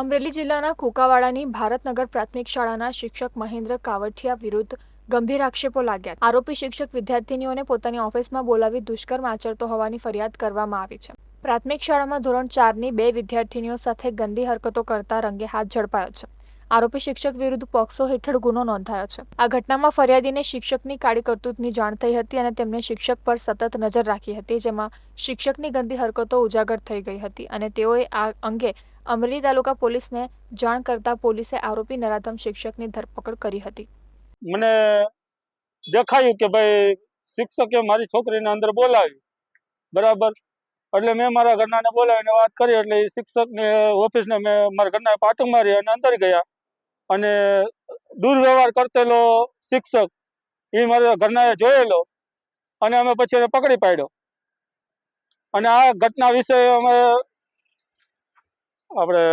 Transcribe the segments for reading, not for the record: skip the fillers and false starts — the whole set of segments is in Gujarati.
અમરેલી જિલ્લાના કુકાવાડાની ભારતનગર પ્રાથમિક શાળાના શિક્ષક મહેન્દ્ર કાવઠિયા વિરુદ્ધ ગંભીર આક્ષેપો લાગ્યા. આરોપી શિક્ષક વિદ્યાર્થીનીઓને પોતાની ઓફિસમાં બોલાવી દુષ્કર્મ આચરતો હોવાની ફરિયાદ કરવામાં આવી છે. પ્રાથમિક શાળામાં ધોરણ 4ની 2 વિદ્યાર્થીનીઓ સાથે ગંદી હરકતો કરતા રંગે હાથ ઝડપાયો છે. આરોપી શિક્ષક વિરુદ્ધ પોક્સો હેઠળ ગુનો નોંધાયો છે. આ ઘટનામાં ફરિયાદીને શિક્ષકની કાળી કરતૂતની જાણ થઈ હતી અને તેમને શિક્ષક પર સતત નજર રાખી હતી, જેમાં શિક્ષકની ગંદી હરકતો ઉજાગર થઈ ગઈ હતી અને તેઓએ આ અંગે અમરેલી તાલુકા પોલીસને જાણ કરતા પોલીસે આરોપી નરાધમ શિક્ષકની ધરપકડ કરી હતી. મને દેખાયું કે ભાઈ શિક્ષકે મારી છોકરીને અંદર બોલાવી, બરાબર. એટલે મેં મારા ઘરનાને બોલાવીને વાત કરી. એટલે એ શિક્ષકની ઓફિસને મેં મારા ઘરના પાટું મારી અને અંદર ગયા અને દુર્વ્યવહાર કરતેલો શિક્ષક એ મારા ઘરનાએ જોયેલો અને અમે પછી એને પકડી પાડ્યો. અને આ ઘટના વિશે અમે આપણે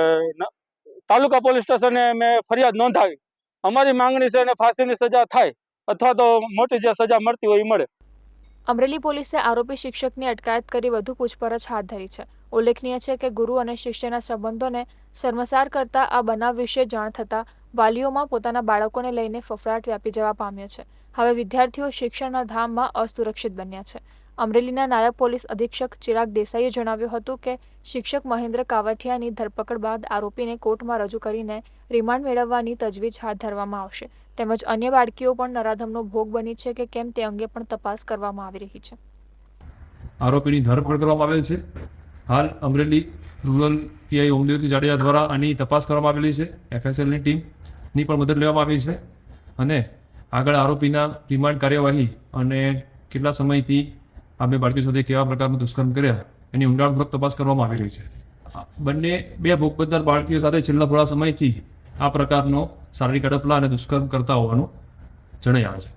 તાલુકા પોલીસ સ્ટેશને મેં ફરિયાદ નોંધાવી. અમારી માંગણી છે એને ફાંસીની સજા થાય અથવા તો મોટી જે સજા મળતી હોય એ મળે. અમરેલી પોલીસે આરોપી શિક્ષકની અટકાયત કરી વધુ પૂછપરછ હાથ ધરી છે. ઉલ્લેખનીય છે કે ગુરુ અને શિષ્યના સંબંધોને શર્મસાર કરતા આ બનાવ વિશે જાણ થતાં વાલીઓમાં પોતાના બાળકોને લઈને ફફડાટ વ્યાપી જવા પામ્યો છે. હવે વિદ્યાર્થીઓ શિક્ષણના ધામમાં અસુરક્ષિત બન્યા છે. અમરેલીના નાયબ પોલીસ અધિક્ષક ચિરાગ દેસાઈએ જણાવ્યું હતું કે શિક્ષક મહેન્દ્ર કાવઠિયાની ધરપકડ બાદ આરોપીને કોર્ટમાં રજૂ કરીને રિમાન્ડ મેળવવાની તજવીજ હાથ ધરવામાં આવશે. તેમજ અન્ય બાળકીઓ પણ નરાધમનો ભોગ બની છે કે કેમ તે અંગે પણ તપાસ કરવામાં આવી રહી છે. આરોપીની ધરપકડ કરવામાં આવેલ છે. હાલ અમરેલી રૂરલ પીઆઈ ઓમદેવજી જાડેજા દ્વારા આની તપાસ કરવામાં આવેલી છે. એફએસએલની ટીમની પણ મદદ લેવામાં આવી છે અને આગળ આરોપીના રિમાન્ડ કાર્યવાહી અને કેટલા સમયથી આ બે બાળકીઓ સાથે કેવા પ્રકારનું દુષ્કર્મ કર્યા એની ઊંડાણપૂર્વક તપાસ કરવામાં આવી રહી છે. બે ભોગ બનનાર બાળકીઓ સાથે છેલ્લા થોડા સમયથી આ પ્રકારનો શારીરિક અડપલા અને દુષ્કર્મ કરતા હોવાનું જણાઈ આવે છે.